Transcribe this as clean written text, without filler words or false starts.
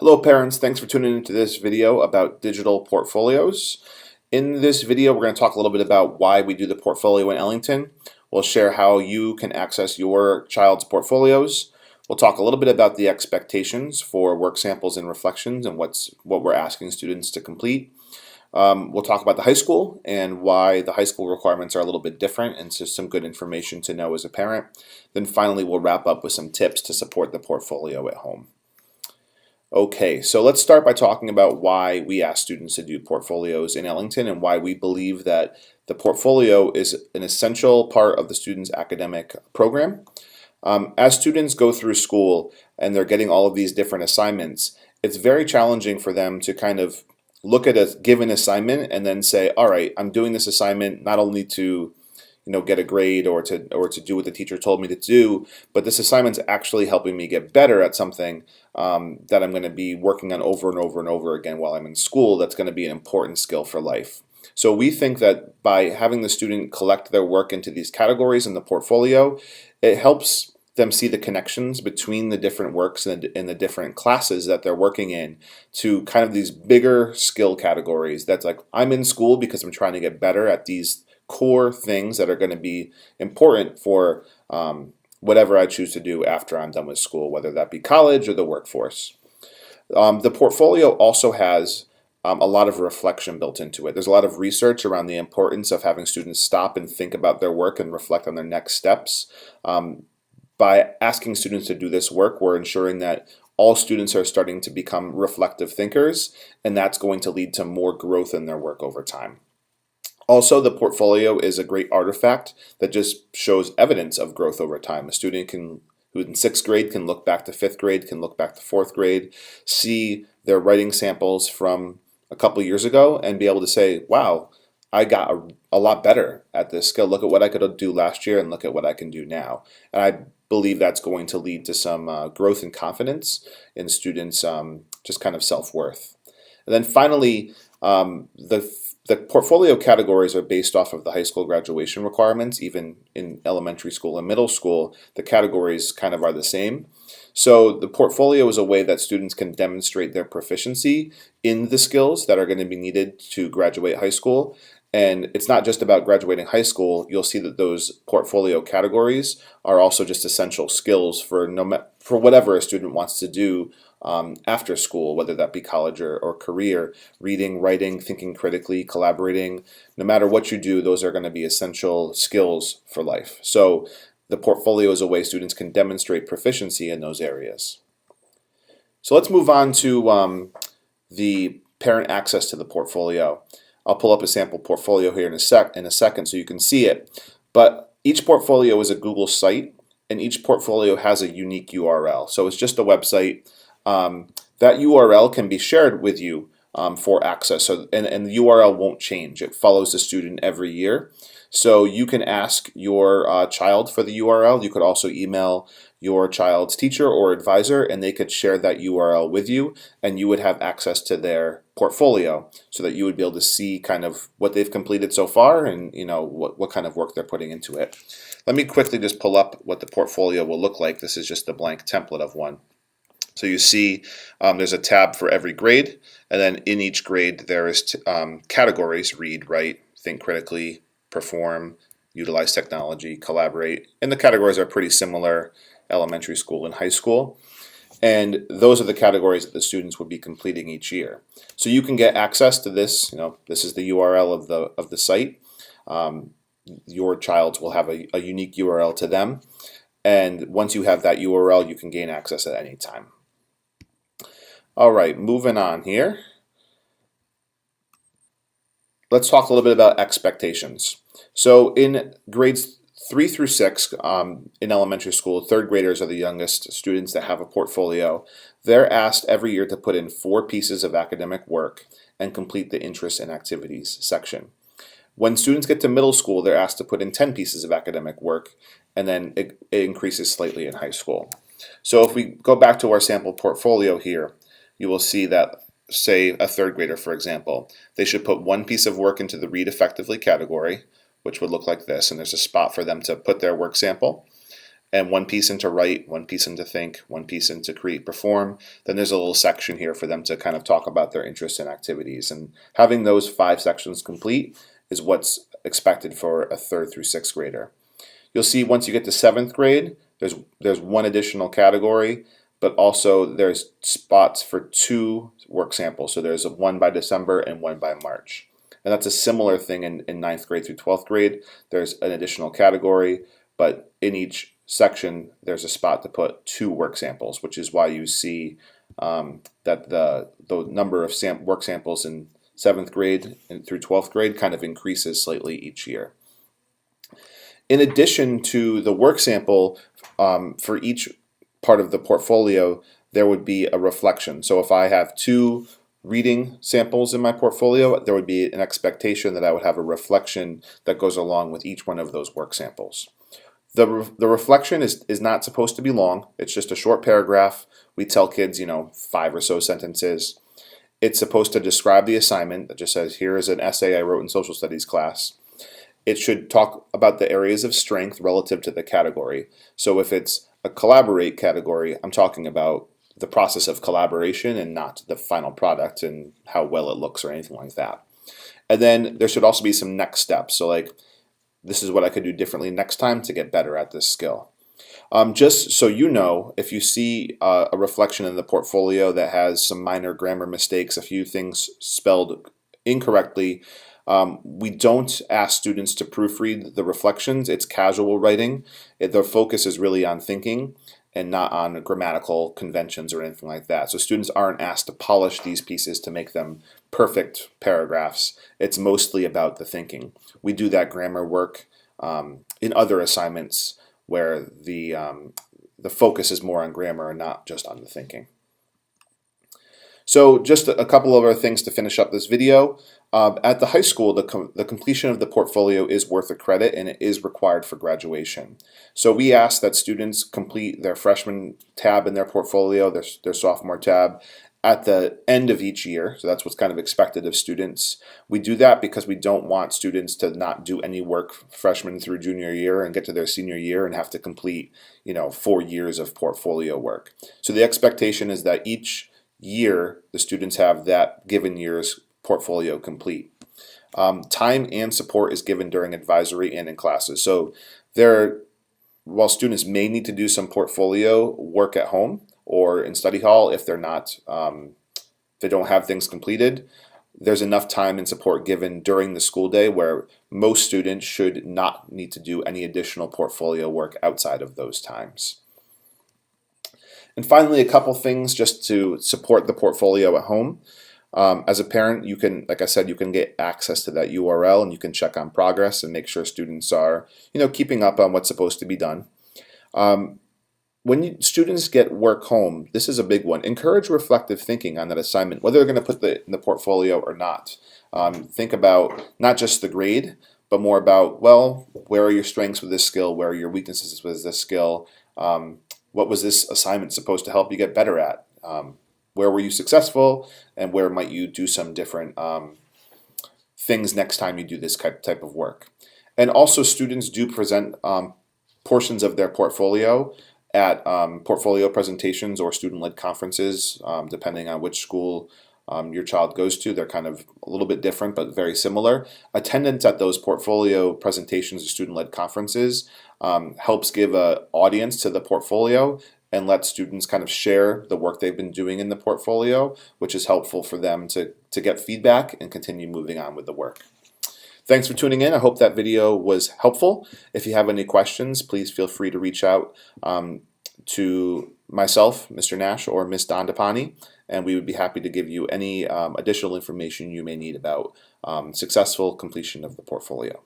Hello parents, thanks for tuning into this video about digital portfolios. In this video we're going to talk a little bit about why we do the portfolio in Ellington. We'll share how you can access your child's portfolios. We'll talk a little bit about the expectations for work samples and reflections and what we're asking students to complete. We'll talk about the high school and why the high school requirements are a little bit different, and just some good information to know as a parent. Then finally we'll wrap up with some tips to support the portfolio at home. Okay, so let's start by talking about why we ask students to do portfolios in Ellington and why we believe that the portfolio is an essential part of the student's academic program. As students go through school and they're getting all of these different assignments, it's very challenging for them to kind of look at a given assignment and then say, all right, I'm doing this assignment not only to get a grade or to do what the teacher told me to do, but this assignment's actually helping me get better at something that I'm going to be working on over and over and over again while I'm in school. That's going to be an important skill for life. So we think that by having the student collect their work into these categories in the portfolio, it helps them see the connections between the different works and the different classes that they're working in to kind of these bigger skill categories. That's like, I'm in school because I'm trying to get better at these core things that are going to be important for whatever I choose to do after I'm done with school, whether that be college or the workforce. The portfolio also has a lot of reflection built into it. There's a lot of research around the importance of having students stop and think about their work and reflect on their next steps. By asking students to do this work, we're ensuring that all students are starting to become reflective thinkers, and that's going to lead to more growth in their work over time. Also, the portfolio is a great artifact that just shows evidence of growth over time. A student who in 6th grade can look back to 5th grade, can look back to 4th grade, see their writing samples from a couple years ago and be able to say, wow, I got a lot better at this skill. Look at what I could do last year and look at what I can do now. And I believe that's going to lead to some growth and confidence in students' just kind of self-worth. And then finally, the portfolio categories are based off of the high school graduation requirements. Even in elementary school and middle school, the categories kind of are the same. So the portfolio is a way that students can demonstrate their proficiency in the skills that are going to be needed to graduate high school. And it's not just about graduating high school. You'll see that those portfolio categories are also just essential skills for whatever a student wants to do after school, whether that be college or career. Reading, writing, thinking critically, collaborating. No matter what you do, those are going to be essential skills for life. So the portfolio is a way students can demonstrate proficiency in those areas. So let's move on to the parent access to the portfolio. I'll pull up a sample portfolio here in a second so you can see it. But each portfolio is a Google site, and each portfolio has a unique URL. So it's just a website. That URL can be shared with you for access. So, and the URL won't change. It follows the student every year. So you can ask your child for the URL. You could also email your child's teacher or advisor, and they could share that URL with you, and you would have access to their portfolio so that you would be able to see kind of what they've completed so far and what kind of work they're putting into it. Let me quickly just pull up what the portfolio will look like. This is just a blank template of one. So you see there's a tab for every grade, and then in each grade there is categories: read, write, think critically, perform, utilize technology, collaborate. And the categories are pretty similar elementary school and high school. And those are the categories that the students would be completing each year. So you can get access to this. This is the URL of the site. Your child will have a unique URL to them. And once you have that URL, you can gain access at any time. All right, moving on here. Let's talk a little bit about expectations. So in grades 3 through 6 in elementary school, 3rd graders are the youngest students that have a portfolio. They're asked every year to put in 4 pieces of academic work and complete the interests and activities section. When students get to middle school, they're asked to put in 10 pieces of academic work, and then it increases slightly in high school. So if we go back to our sample portfolio here, you will see that, say, a 3rd grader, for example, they should put 1 piece of work into the read effectively category, which would look like this, and there's a spot for them to put their work sample. and one piece into write, one piece into think, one piece into create perform. Then there's a little section here for them to kind of talk about their interests and activities. And having those 5 sections complete is what's expected for a 3rd through 6th grader. You'll see once you get to 7th grade, there's one additional category, but also there's spots for 2 work samples. So there's one by December and one by March. And that's a similar thing in 9th grade through 12th grade. There's an additional category, but in each section there's a spot to put 2 work samples, which is why you see that the number of work samples in 7th grade and through 12th grade kind of increases slightly each year. In addition to the work sample, for each part of the portfolio, there would be a reflection. So if I have 2 reading samples in my portfolio, there would be an expectation that I would have a reflection that goes along with each one of those work samples. The reflection is not supposed to be long. It's just a short paragraph. We tell kids, 5 or so sentences. It's supposed to describe the assignment. That just says, here is an essay I wrote in social studies class. It should talk about the areas of strength relative to the category. So if it's a collaborate category, I'm talking about the process of collaboration and not the final product and how well it looks or anything like that. And then there should also be some next steps. So like, this is what I could do differently next time to get better at this skill. Just so you know, if you see a reflection in the portfolio that has some minor grammar mistakes, a few things spelled incorrectly, we don't ask students to proofread the reflections. It's casual writing. The focus is really on thinking and not on grammatical conventions or anything like that. So students aren't asked to polish these pieces to make them perfect paragraphs. It's mostly about the thinking. We do that grammar work in other assignments where the focus is more on grammar and not just on the thinking. So just a couple of other things to finish up this video. At the high school, the completion of the portfolio is worth a credit and it is required for graduation. So we ask that students complete their freshman tab in their portfolio, their sophomore tab, at the end of each year. So that's what's kind of expected of students. We do that because we don't want students to not do any work freshman through junior year and get to their senior year and have to complete 4 years of portfolio work. So the expectation is that each year the students have that given year's portfolio complete. Time and support is given during advisory and in classes. So while students may need to do some portfolio work at home or in study hall if they're not, if they don't have things completed, there's enough time and support given during the school day where most students should not need to do any additional portfolio work outside of those times. And finally, a couple things just to support the portfolio at home. As a parent, you can, like I said, you can get access to that URL and you can check on progress and make sure students are, keeping up on what's supposed to be done. When students get work home, this is a big one. Encourage reflective thinking on that assignment, whether they're going to put it in the portfolio or not. Think about not just the grade, but more about, well, where are your strengths with this skill? Where are your weaknesses with this skill? What was this assignment supposed to help you get better at? Where were you successful, and where might you do some different things next time you do this type of work? And also, students do present portions of their portfolio at portfolio presentations or student-led conferences, depending on which school your child goes to. They're kind of a little bit different, but very similar. Attendance at those portfolio presentations or student-led conferences helps give an audience to the portfolio and let students kind of share the work they've been doing in the portfolio, which is helpful for them to get feedback and continue moving on with the work. Thanks for tuning in. I hope that video was helpful. If you have any questions, please feel free to reach out to myself, Mr. Nash, or Ms. Dandapani, and we would be happy to give you any additional information you may need about successful completion of the portfolio.